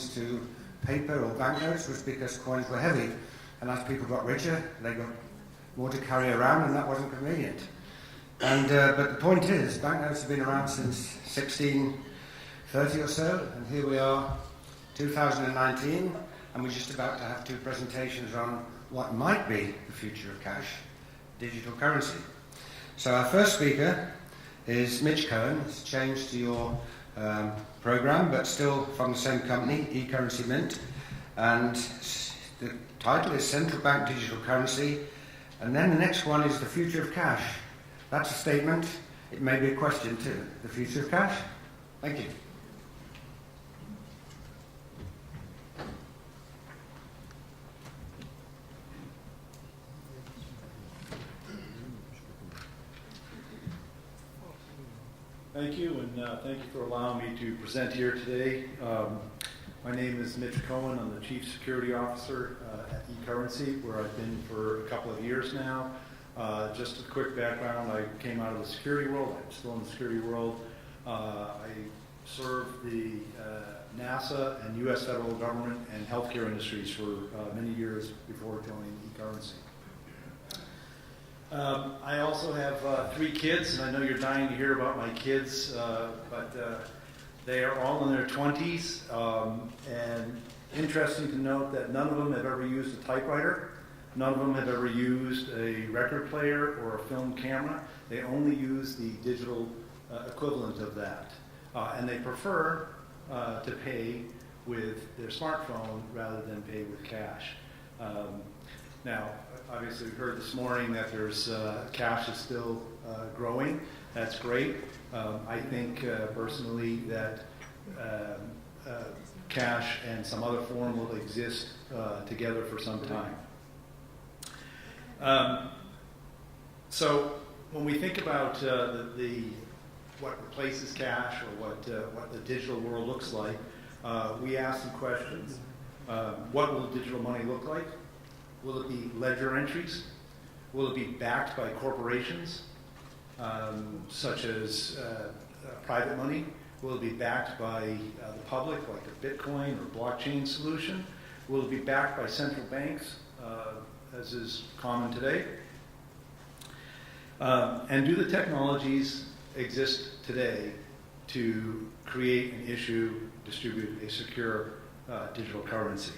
to paper or banknotes was because coins were heavy, and as people got richer, they got more to carry around, and that wasn't convenient. And but the point is, banknotes have been around since 1630 or so, and here we are, 2019, and we're just about to have two presentations on what might be the future of cash, digital currency. So our first speaker is Mitch Cohen. It's changed to your program, but still from the same company, eCurrency Mint. And the title is Central Bank Digital Currency. And then the next one is the future of cash. That's a statement. It may be a question too. The future of cash? Thank you. Thank you, and thank you for allowing me to present here today. My name is Mitch Cohen. I'm the Chief Security Officer at eCurrency, where I've been for a couple of years now. Just a quick background, I came out of the security world. I'm still in the security world. I served the NASA and U.S. federal government and healthcare industries for many years before joining eCurrency. I also have 3 kids, and I know you're dying to hear about my kids, but they are all in their 20s, and interesting to note that none of them have ever used a typewriter. None of them have ever used a record player or a film camera. They only use the digital equivalent of that, and they prefer to pay with their smartphone rather than pay with cash. Now, obviously, we heard this morning that there's cash is still growing. That's great. I think personally that cash and some other form will exist together for some time. So when we think about what replaces cash or what the digital world looks like, we ask some questions. What will digital money look like? Will it be ledger entries? Will it be backed by corporations, such as private money? Will it be backed by the public, like a Bitcoin or blockchain solution? Will it be backed by central banks, as is common today? And do the technologies exist today to create and issue, distribute a secure digital currency?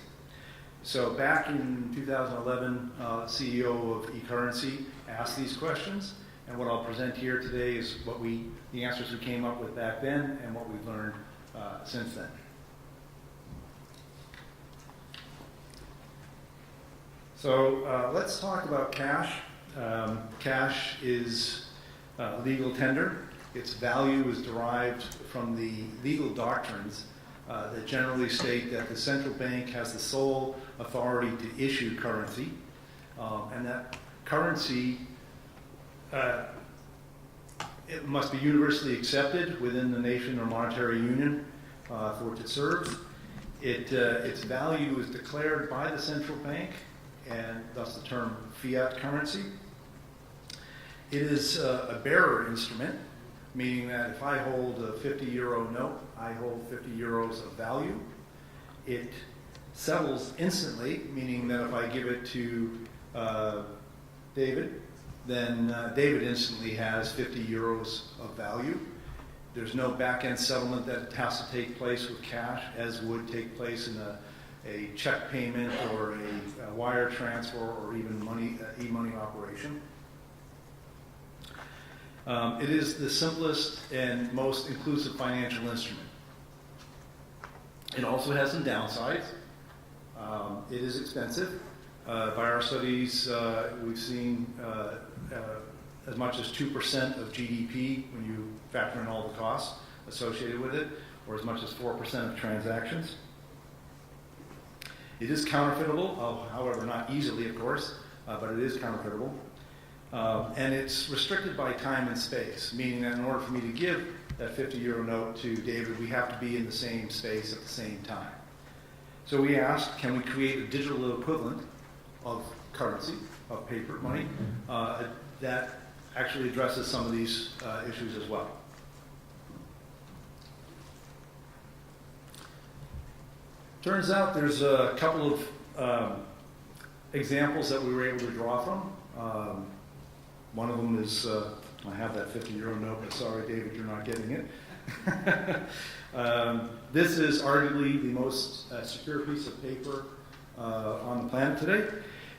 So back in 2011, CEO of eCurrency asked these questions, and what I'll present here today is the answers we came up with back then and what we've learned since then. So let's talk about cash. Cash is legal tender. Its value is derived from the legal doctrines that generally state that the central bank has the sole authority to issue currency, and that currency it must be universally accepted within the nation or monetary union for which it serves. Its value is declared by the central bank, and thus the term fiat currency. It is a bearer instrument, meaning that if I hold a 50 euro note, I hold 50 euros of value. It settles instantly, meaning that if I give it to David, then David instantly has 50 euros of value. There's no back-end settlement that has to take place with cash, as would take place in a check payment or a wire transfer or even e-money operation. It is the simplest and most inclusive financial instrument. It also has some downsides. It is expensive. By our studies, we've seen as much as 2% of GDP when you factor in all the costs associated with it, or as much as 4% of transactions. It is counterfeitable, however, not easily, of course, but it is counterfeitable. And it's restricted by time and space, meaning that in order for me to give that 50 euro note to David, we have to be in the same space at the same time. So we asked, can we create a digital equivalent of currency, of paper money, that actually addresses some of these issues as well? Turns out there's a couple of examples that we were able to draw from. One of them is, I have that €50 note, but sorry, David, you're not getting it. This is arguably the most secure piece of paper on the planet today.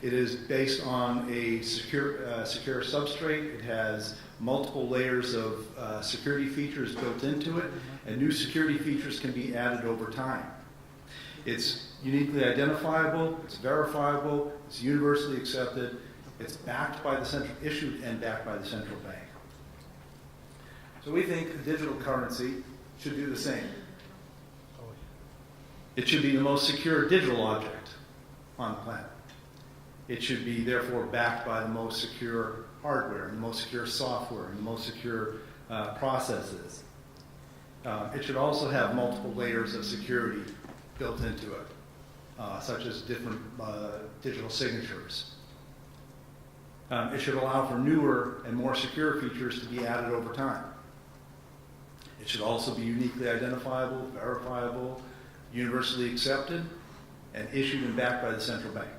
It is based on a secure substrate. It has multiple layers of security features built into it, and new security features can be added over time. It's uniquely identifiable, it's verifiable, it's universally accepted, it's backed by the central, issued and backed by the central bank. So we think a digital currency should do the same. It should be the most secure digital object on the planet. It should be therefore backed by the most secure hardware, and the most secure software, and the most secure processes. It should also have multiple layers of security built into it, such as different digital signatures. It should allow for newer and more secure features to be added over time. It should also be uniquely identifiable, verifiable, universally accepted, and issued and backed by the central bank.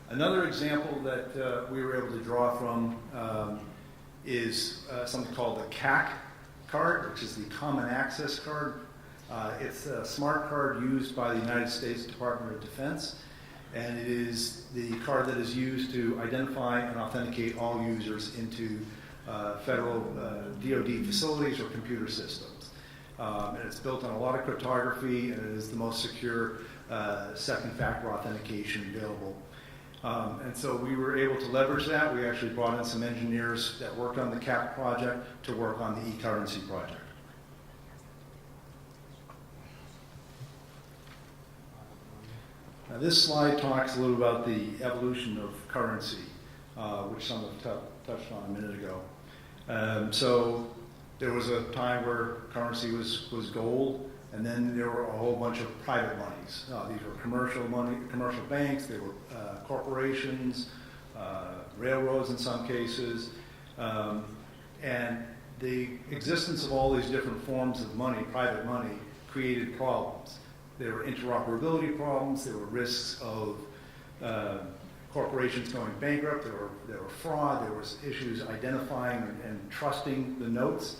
Another example that we were able to draw from is something called the CAC card, which is the Common Access Card. It's a smart card used by the United States Department of Defense, and it is the card that is used to identify and authenticate all users into federal DoD facilities or computer systems. And it's built on a lot of cryptography, and it is the most secure second factor authentication available. And so we were able to leverage that. We actually brought in some engineers that worked on the CAP project to work on the eCurrency project. Now this slide talks a little about the evolution of currency, which someone touched on a minute ago. So there was a time where currency was gold, and then there were a whole bunch of private monies. These were commercial banks, they were corporations, railroads in some cases, and the existence of all these different forms of money, private money, created problems. There were interoperability problems, there were risks of corporations going bankrupt, there were fraud, there was issues identifying and trusting the notes,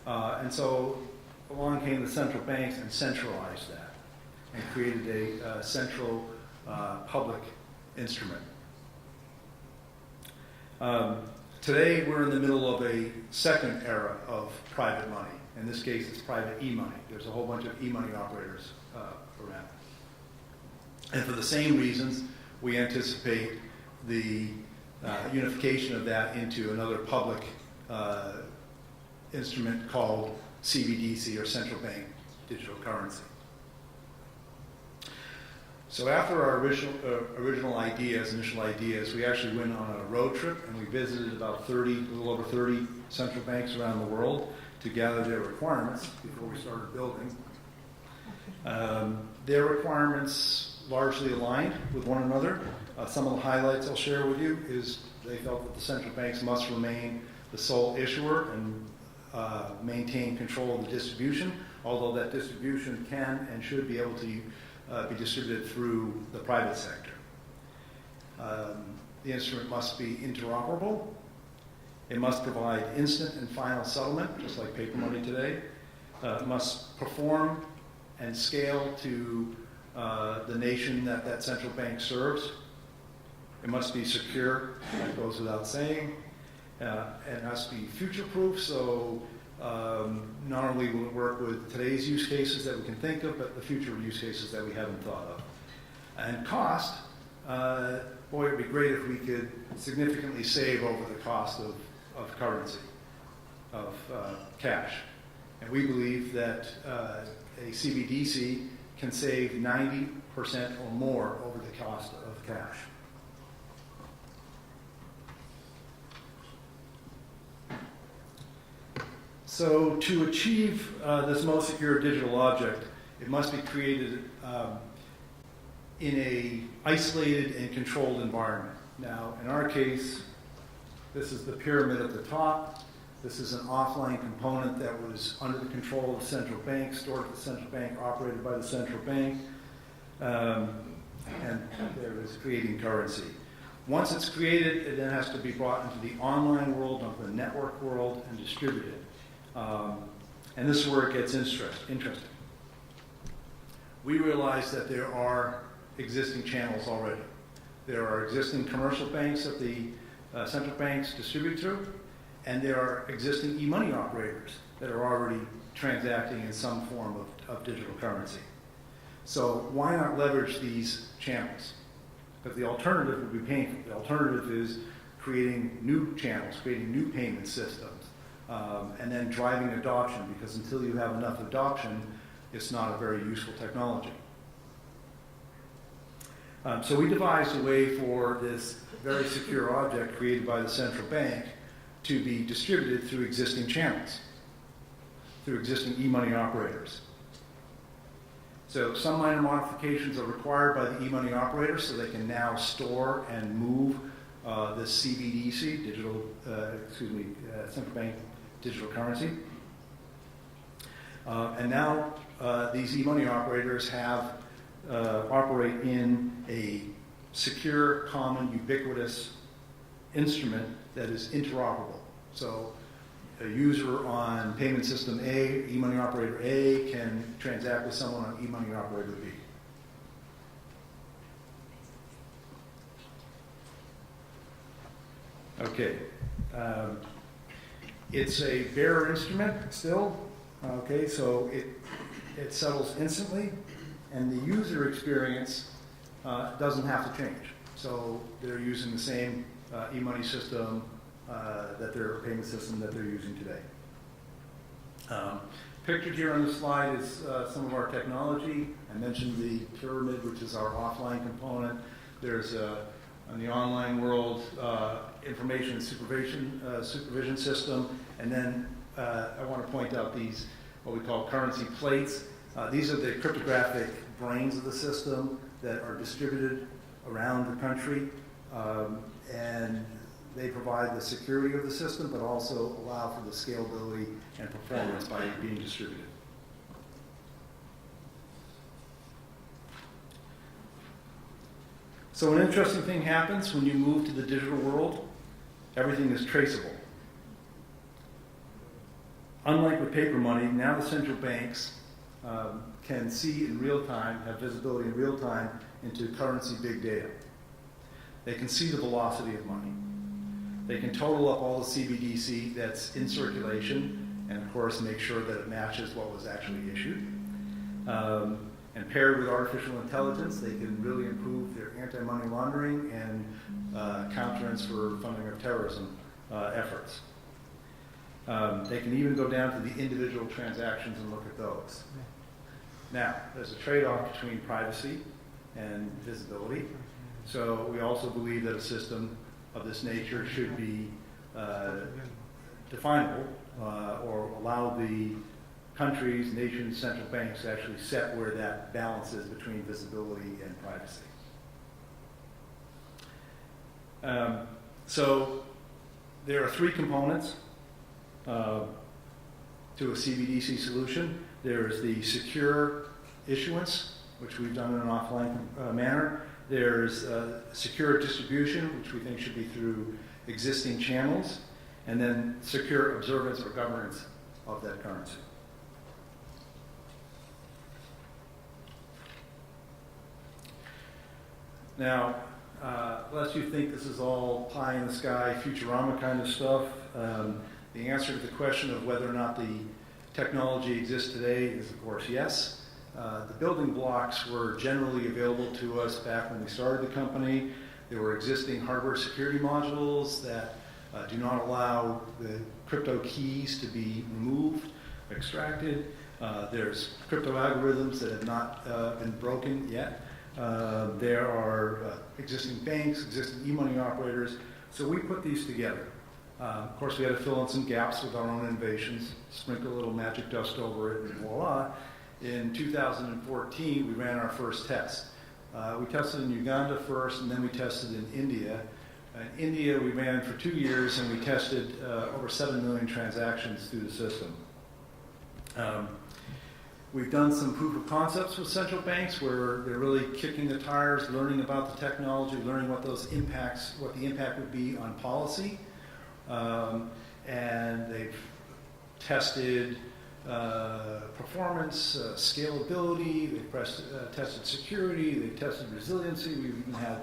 and so along came the central banks and centralized that and created a central public instrument. Today we're in the middle of a second era of private money. In this case it's private e-money. There's a whole bunch of e-money operators around. And for the same reasons, we anticipate the unification of that into another public instrument called CBDC, or central bank digital currency. So after our initial ideas, we actually went on a road trip and we visited about a little over 30 central banks around the world to gather their requirements before we started building. Their requirements largely aligned with one another. Some of the highlights I'll share with you is they felt that the central banks must remain the sole issuer and maintain control of the distribution, although that distribution can and should be able to be distributed through the private sector. The instrument must be interoperable. It must provide instant and final settlement, just like paper money today. It must perform and scale to the nation that that central bank serves. It must be secure, that goes without saying. It must be future-proof, so not only will it work with today's use cases that we can think of, but the future use cases that we haven't thought of. And cost, boy, it would be great if we could significantly save over the cost of currency, of cash. And we believe that a CBDC can save 90% or more over the cost of cash. So to achieve this most secure digital object, it must be created in an isolated and controlled environment. Now, in our case, this is the pyramid at the top. This is an offline component that was under the control of the central bank, stored at the central bank, operated by the central bank, and there is creating currency. Once it's created, it then has to be brought into the online world, into the network world, and distributed. And this is where it gets interesting. We realize that there are existing channels already. There are existing commercial banks that the central banks distribute through, and there are existing e-money operators that are already transacting in some form of digital currency. So why not leverage these channels? Because the alternative would be painful. The alternative is creating new channels, creating new payment systems, and then driving adoption, because until you have enough adoption, it's not a very useful technology. So we devised a way for this very secure object created by the central bank to be distributed through existing channels, through existing e-money operators. So some minor modifications are required by the e-money operators, so they can now store and move this CBDC, central bank digital currency. And now these e-money operators operate in a secure, common, ubiquitous instrument that is interoperable. So a user on payment system A, e-money operator A, can transact with someone on e-money operator B. Okay. It's a bearer instrument still. Okay, so it settles instantly, and the user experience doesn't have to change. So they're using the same e-money system, payment system that they're using today. Pictured here on the slide is some of our technology. I mentioned the pyramid, which is our offline component. There's in the online world, information and supervision system, and then I want to point out these, what we call currency plates. These are the cryptographic brains of the system that are distributed around the country, and they provide the security of the system, but also allow for the scalability and performance by being distributed. So an interesting thing happens when you move to the digital world. Everything is traceable. Unlike with paper money, now the central banks can see in real time, have visibility in real time into currency big data. They can see the velocity of money. They can total up all the CBDC that's in circulation, and of course make sure that it matches what was actually issued. And paired with artificial intelligence, they can really improve their anti-money laundering and counterance for funding of terrorism efforts. They can even go down to the individual transactions and look at those. Now, there's a trade-off between privacy and visibility. So we also believe that a system of this nature should be definable or allow the countries, nations, central banks to actually set where that balance is between visibility and privacy. So there are three components to a CBDC solution. There is the secure issuance, which we've done in an offline manner. There's secure distribution, which we think should be through existing channels, and then secure observance or governance of that currency. Now, lest you think this is all pie in the sky, Futurama kind of stuff, the answer to the question of whether or not the technology exists today is, of course, yes. The building blocks were generally available to us back when we started the company. There were existing hardware security modules that do not allow the crypto keys to be removed, extracted. There's crypto algorithms that have not been broken yet. There are existing banks, existing e-money operators. So we put these together. Of course, we had to fill in some gaps with our own innovations, sprinkle a little magic dust over it, and voila. In 2014, we ran our first test. We tested in Uganda first, and then we tested in India In India, we ran for 2 years, and we tested over 7 million transactions through the system. We've done some proof of concepts with central banks where they're really kicking the tires, learning about the technology, learning what the impact would be on policy. And they've tested performance, scalability, they've tested security, they've tested resiliency. We've even had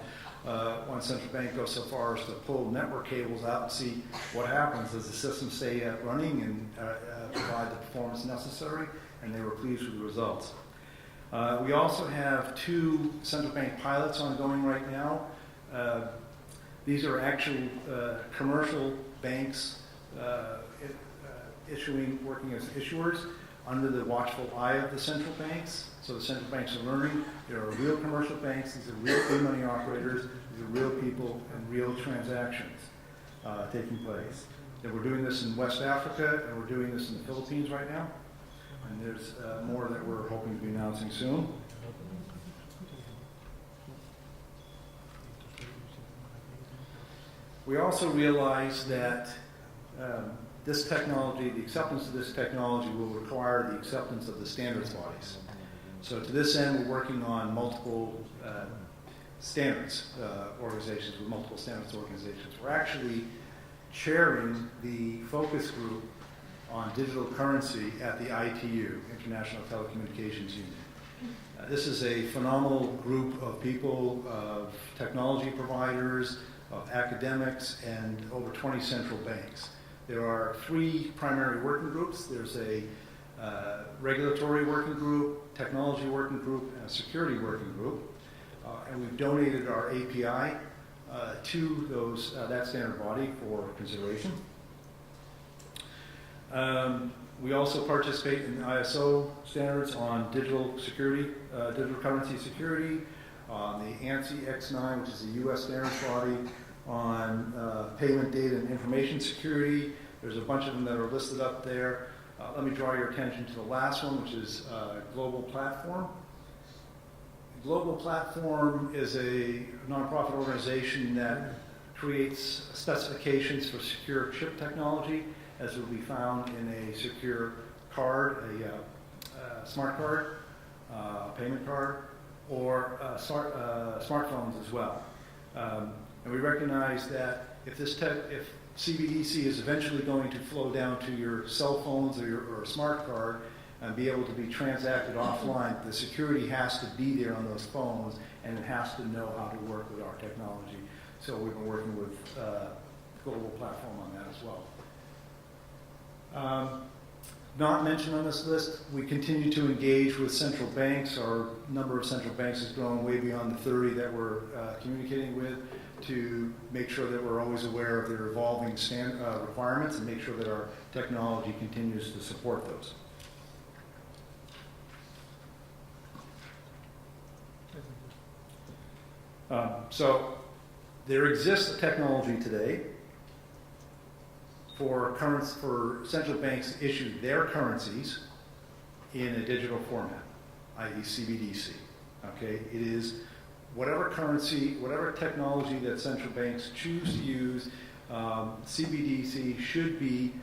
one central bank go so far as to pull network cables out and see what happens. Does the system stay running and provide the performance necessary? And they were pleased with the results. We also have 2 central bank pilots ongoing right now. These are actual commercial banks working as issuers under the watchful eye of the central banks. So the central banks are learning. There are real commercial banks. These are real e-money operators. These are real people and real transactions taking place. And we're doing this in West Africa, and we're doing this in the Philippines right now. And there's more that we're hoping to be announcing soon. We also realize that this technology, the acceptance of this technology will require the acceptance of the standards bodies. So to this end, we're working on multiple standards organizations, with multiple standards organizations. We're actually chairing the focus group on digital currency at the ITU, International Telecommunications Union. This is a phenomenal group of people, of technology providers, of academics, and over 20 central banks. There are 3 primary working groups. There's a regulatory working group, technology working group, and a security working group. And we've donated our API to that standard body for consideration. We also participate in ISO standards on digital security, digital currency security, on the ANSI X9, which is a U.S. standards body, on payment data and information security. There's a bunch of them that are listed up there. Let me draw your attention to the last one, which is Global Platform. Global Platform is a nonprofit organization that creates specifications for secure chip technology, as will be found in a secure card, a smart card, payment card, or smartphones as well. And we recognize that if CBDC is eventually going to flow down to your cell phones or your smart card and be able to be transacted offline, the security has to be there on those phones, and it has to know how to work with our technology. So we've been working with Global Platform on that as well. Not mentioned on this list, we continue to engage with central banks. Our number of central banks has grown way beyond the 30 that we're communicating with, to make sure that we're always aware of their evolving requirements and make sure that our technology continues to support those. So there exists a technology today for central banks to issue their currencies in a digital format, i.e. CBDC. Okay, it is whatever currency, whatever technology that central banks choose to use, CBDC should be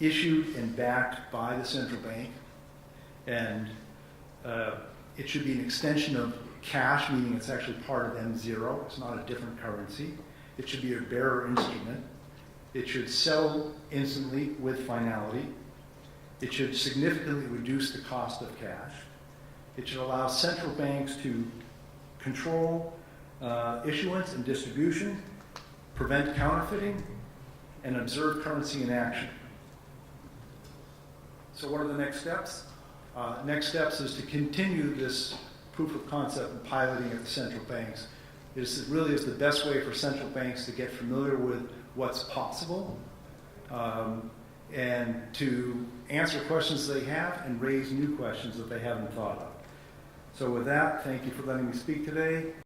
issued and backed by the central bank, and it should be an extension of cash, meaning it's actually part of M0. It's not a different currency. It should be a bearer instrument. It should settle instantly with finality. It should significantly reduce the cost of cash. It should allow central banks to control issuance and distribution, prevent counterfeiting, and observe currency in action. So what are the next steps? Next steps is to continue this proof of concept and piloting at the central banks. This really is the best way for central banks to get familiar with what's possible, and to answer questions they have and raise new questions that they haven't thought of. So with that, thank you for letting me speak today.